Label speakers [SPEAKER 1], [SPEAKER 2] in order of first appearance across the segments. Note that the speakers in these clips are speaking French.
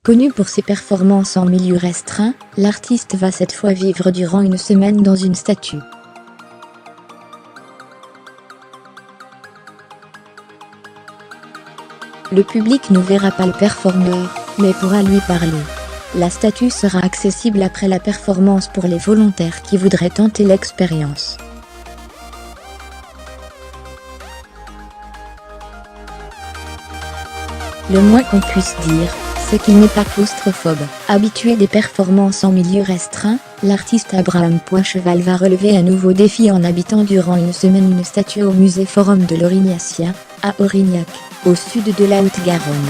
[SPEAKER 1] Connu pour ses performances en milieu restreint, l'artiste va cette fois vivre durant une semaine dans une statue. Le public ne verra pas le performeur, mais pourra lui parler. La statue sera accessible après la performance pour les volontaires qui voudraient tenter l'expérience. Le moins qu'on puisse dire, c'est qu'il n'est pas claustrophobe. Habitué des performances en milieu restreint, l'artiste Abraham Poincheval va relever un nouveau défi en habitant durant une semaine une statue au musée Forum de l'Aurignacien, à Aurignac, au sud de la Haute-Garonne.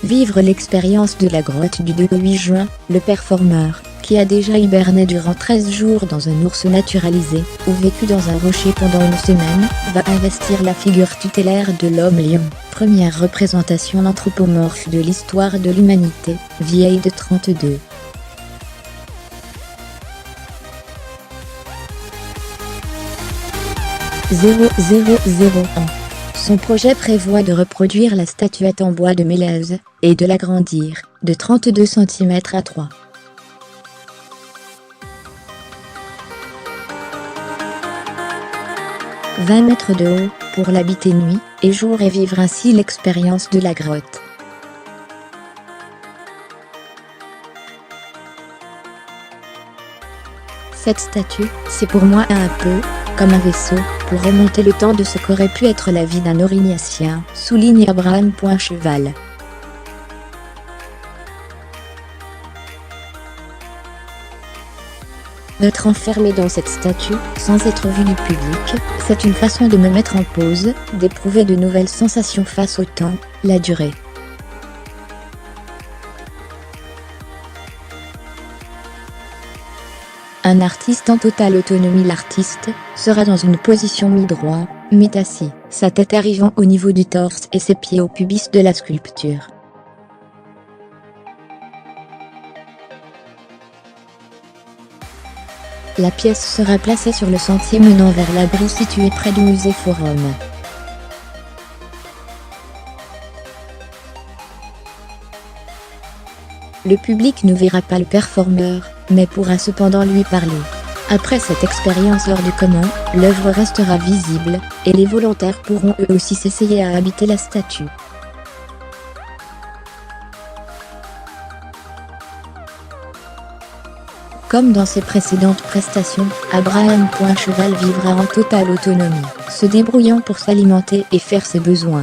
[SPEAKER 1] Vivre l'expérience de la grotte du 2 au 8 juin, le performeur, qui a déjà hiberné durant 13 jours dans un ours naturalisé, ou vécu dans un rocher pendant une semaine, va investir la figure tutélaire de l'homme-lion, première représentation anthropomorphe de l'histoire de l'humanité, vieille de 32. ans. Son projet prévoit de reproduire la statuette en bois de Mélèze, et de l'agrandir, de 32 cm à 3. « 20 mètres de haut, pour l'habiter nuit et jour et vivre ainsi l'expérience de la grotte. » Cette statue, c'est pour moi un peu comme un vaisseau, pour remonter le temps de ce qu'aurait pu être la vie d'un Aurignacien, souligne Abraham Poincheval. Être enfermé dans cette statue, sans être vu du public, c'est une façon de me mettre en pause, d'éprouver de nouvelles sensations face au temps, la durée. Un artiste en totale autonomie. L'artiste sera dans une position mi-droit, mi-assis, sa tête arrivant au niveau du torse et ses pieds au pubis de la sculpture. La pièce sera placée sur le sentier menant vers l'abri situé près du musée Forum. Le public ne verra pas le performeur, mais pourra cependant lui parler. Après cette expérience hors du commun, l'œuvre restera visible, et les volontaires pourront eux aussi s'essayer à habiter la statue. Comme dans ses précédentes prestations, Abraham Poincheval vivra en totale autonomie, se débrouillant pour s'alimenter et faire ses besoins.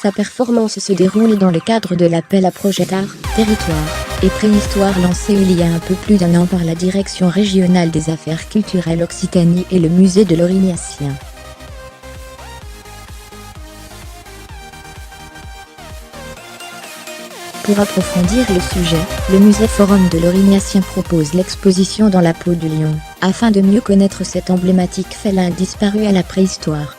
[SPEAKER 1] Sa performance se déroule dans le cadre de l'appel à projet Art, Territoire et Préhistoire lancé il y a un peu plus d'1 an par la Direction régionale des affaires culturelles Occitanie et le musée de l'Aurignacien. Pour approfondir le sujet, le musée Forum de l'Aurignacien propose l'exposition dans la peau du lion, afin de mieux connaître cet emblématique félin disparu à la préhistoire.